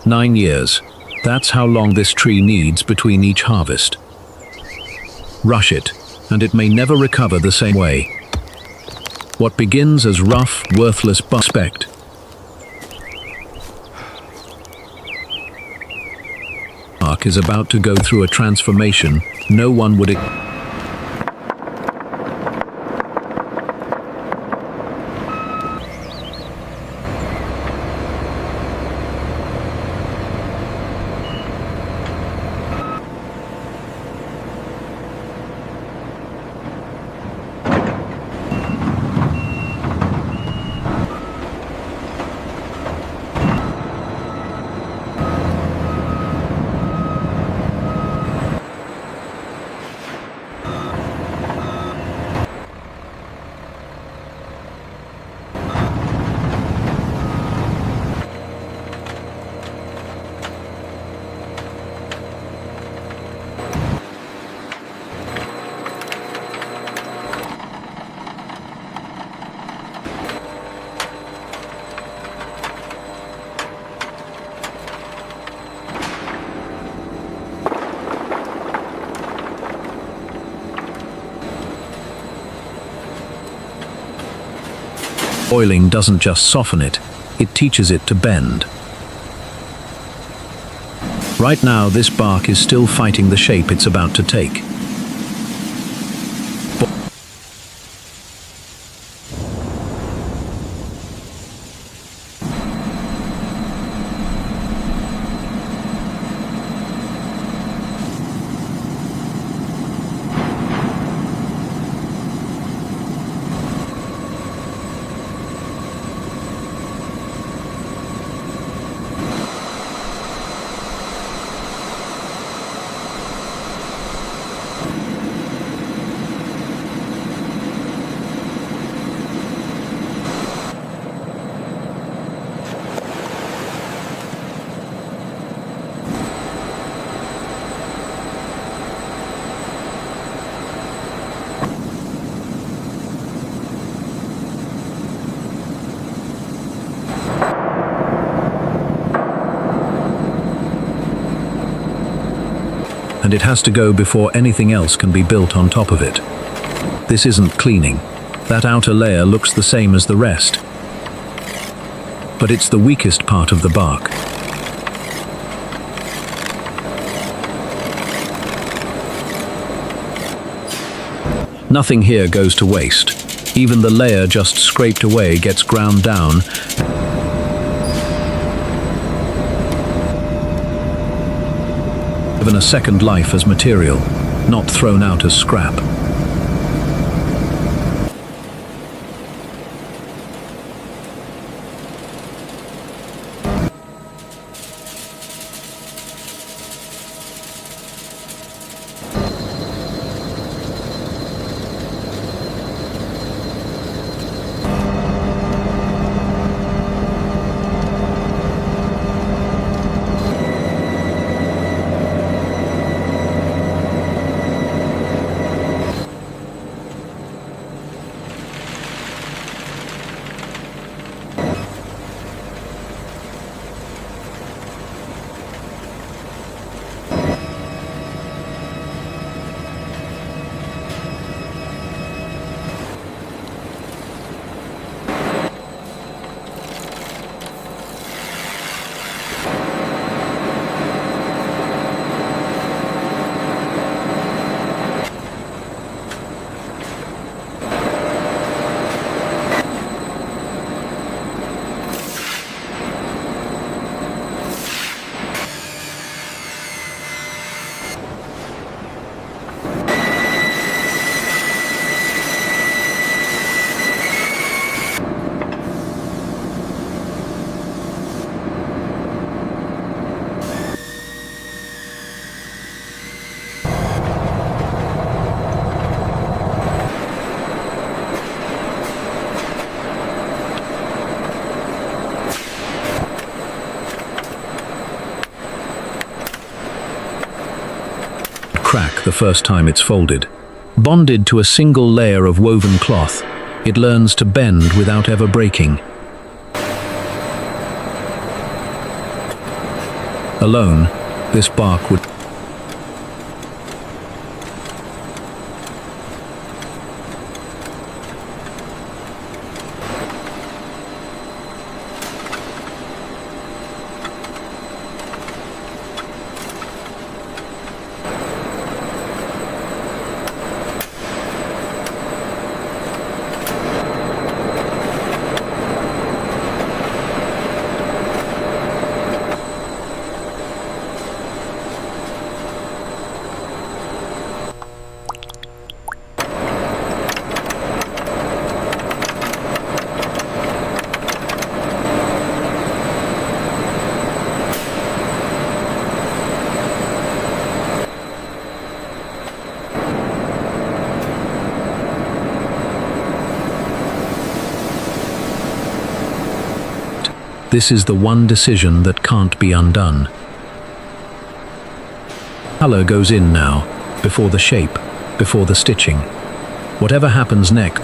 9 years. That's how long this tree needs between each harvest. Rush it, and it may never recover the same way. What begins as rough, worthless bark is about to go through a transformation no one would expect. Oiling doesn't just soften it, it teaches it to bend. Right now, this bark is still fighting the shape it's about to take. And it has to go before anything else can be built on top of it. This isn't cleaning. That outer layer looks the same as the rest. But it's the weakest part of the bark. Nothing here goes to waste. Even the layer just scraped away gets ground down. Given a second life as material, not thrown out as scrap. Crack the first time it's folded. Bonded to a single layer of woven cloth, it learns to bend without ever breaking. Alone, this bark would... This is the one decision that can't be undone. Color goes in now, before the shape, before the stitching. Whatever happens next,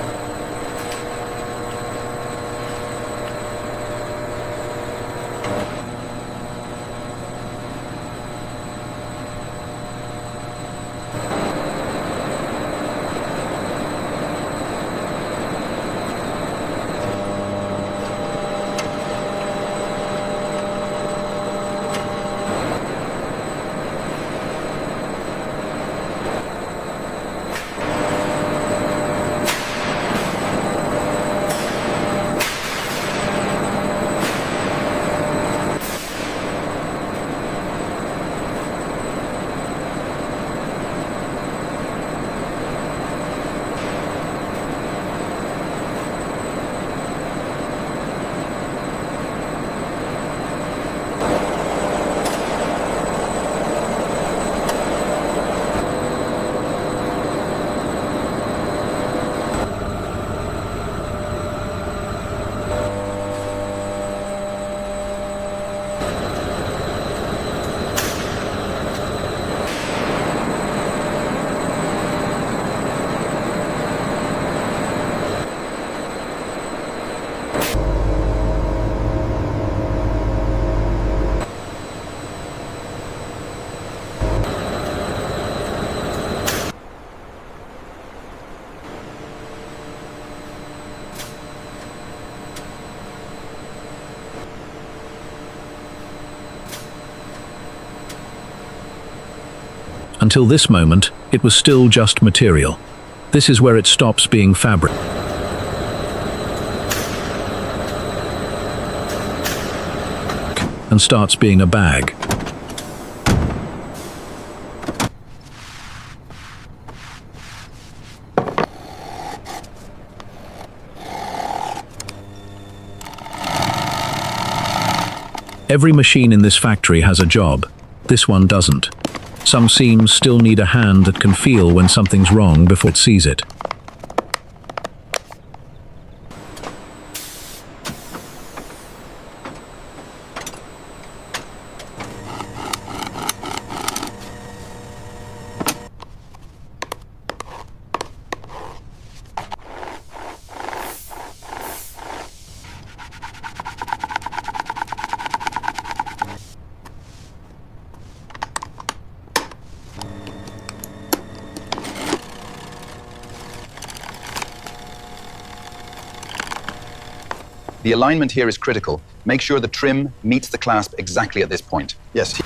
until this moment, it was still just material. This is where it stops being fabric and starts being a bag. Every machine in this factory has a job. This one doesn't. Some seams still need a hand that can feel when something's wrong before it sees it. The alignment here is critical. Make sure the trim meets the clasp exactly at this point. Yes.